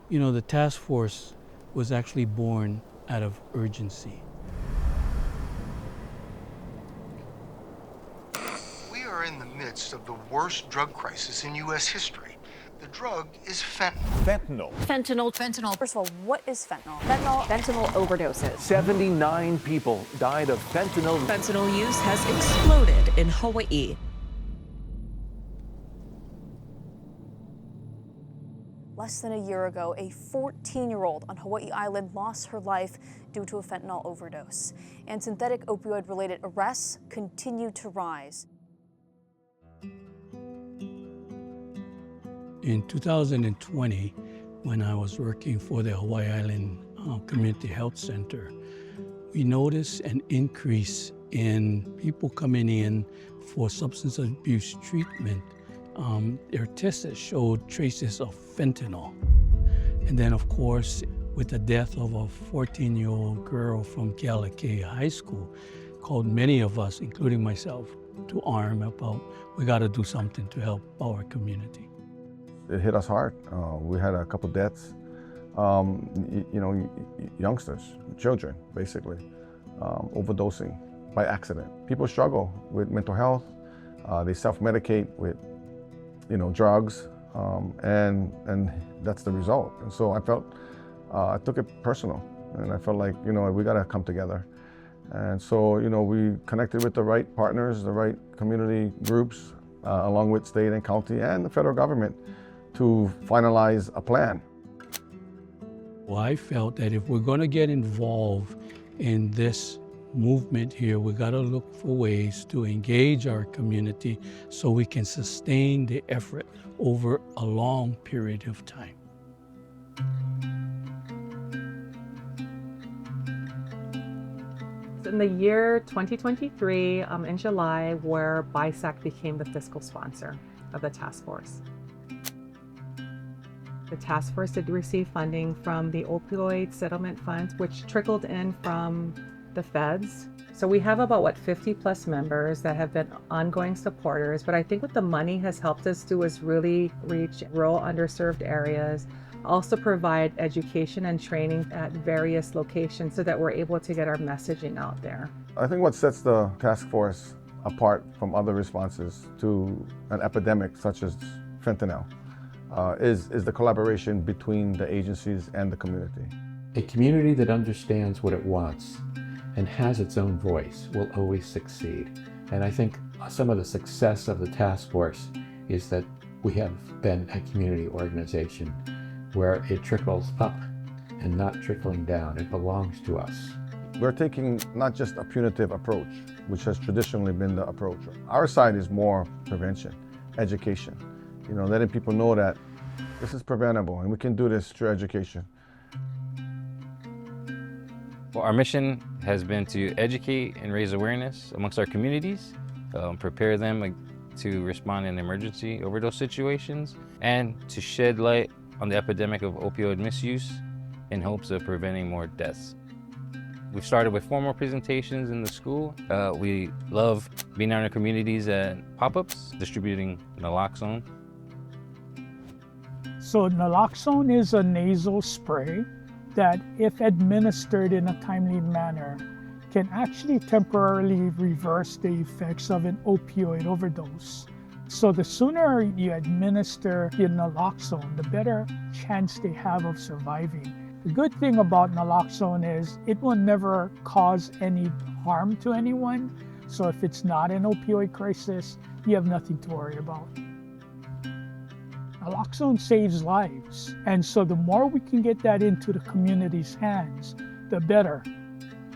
You know, the task force was actually born out of urgency. We are in the midst of the worst drug crisis in U.S. history. The drug is fentanyl. Fentanyl. First of all, what is fentanyl? Fentanyl overdoses. 79 people died of fentanyl. Fentanyl use has exploded in Hawaii. Less than a year ago, a 14-year-old on Hawaii Island lost her life due to a fentanyl overdose. And synthetic opioid-related arrests continue to rise. In 2020, when I was working for the Hawaii Island Community Health Center, we noticed an increase in people coming in for substance abuse treatment. Their tests showed traces of fentanyl. And then, of course, with the death of a 14-year-old girl from Kealakea High School, called many of us, including myself, to arm about we got to do something to help our community. It hit us hard. We had a couple deaths. Youngsters, children, basically, overdosing by accident. People struggle with mental health. They self-medicate with, drugs, and that's the result. And so I felt, I took it personal, and I felt like, we got to come together. And so, we connected with the right partners, the right community groups, along with state and county and the federal government, to finalize a plan. Well, I felt that if we're going to get involved in this movement here, we got to look for ways to engage our community so we can sustain the effort over a long period of time. In the year 2023, in July, where BISAC became the fiscal sponsor of the task force. The task force did receive funding from the opioid settlement funds, which trickled in from the feds. So we have about 50 plus members that have been ongoing supporters, but I think what the money has helped us do is really reach rural underserved areas, also provide education and training at various locations so that we're able to get our messaging out there. I think what sets the task force apart from other responses to an epidemic such as fentanyl is the collaboration between the agencies and the community. A community that understands what it wants and has its own voice will always succeed. And I think some of the success of the task force is that we have been a community organization where it trickles up and not trickling down. It belongs to us. We're taking not just a punitive approach, which has traditionally been the approach. Our side is more prevention, education, letting people know that this is preventable and we can do this through education. Well, our mission has been to educate and raise awareness amongst our communities, prepare them to respond in emergency overdose situations, and to shed light on the epidemic of opioid misuse in hopes of preventing more deaths. We've started with formal presentations in the school. We love being in our communities at pop-ups, distributing naloxone. So naloxone is a nasal spray that, if administered in a timely manner, can actually temporarily reverse the effects of an opioid overdose. So the sooner you administer the naloxone, the better chance they have of surviving. The good thing about naloxone is it will never cause any harm to anyone. So if it's not an opioid crisis, you have nothing to worry about. Naloxone saves lives. And so the more we can get that into the community's hands, the better.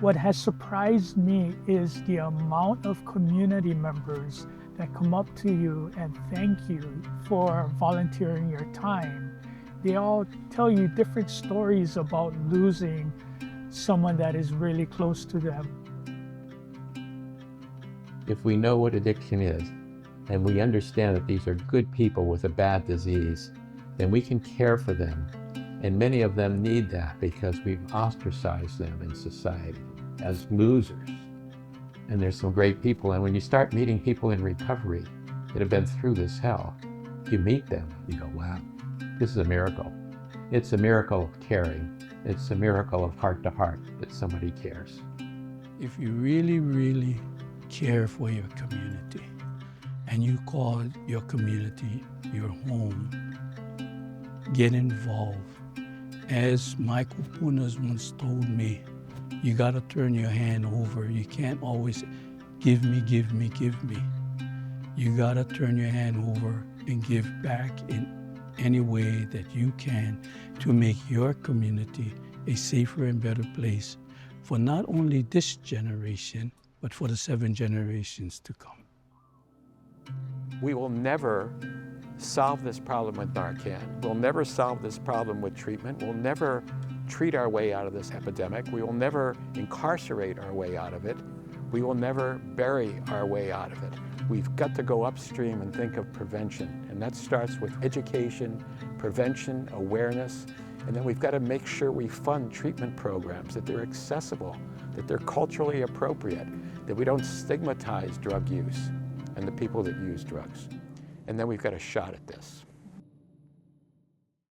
What has surprised me is the amount of community members that come up to you and thank you for volunteering your time. They all tell you different stories about losing someone that is really close to them. If we know what addiction is, and we understand that these are good people with a bad disease, then we can care for them. And many of them need that because we've ostracized them in society as losers. And there's some great people. And when you start meeting people in recovery that have been through this hell, you meet them, you go, wow, this is a miracle. It's a miracle of caring. It's a miracle of heart to heart that somebody cares. If you really, really care for your community and you call your community your home, get involved. As Michael Punas once told me, you gotta turn your hand over. You can't always give me, give me, give me. You gotta turn your hand over and give back in any way that you can to make your community a safer and better place for not only this generation, but for the 7 generations to come. We will never solve this problem with Narcan. We'll never solve this problem with treatment. We'll never treat our way out of this epidemic. We will never incarcerate our way out of it. We will never bury our way out of it. We've got to go upstream and think of prevention. And that starts with education, prevention, awareness, and then we've got to make sure we fund treatment programs, that they're accessible, that they're culturally appropriate, that we don't stigmatize drug use and the people that use drugs. And then we've got a shot at this.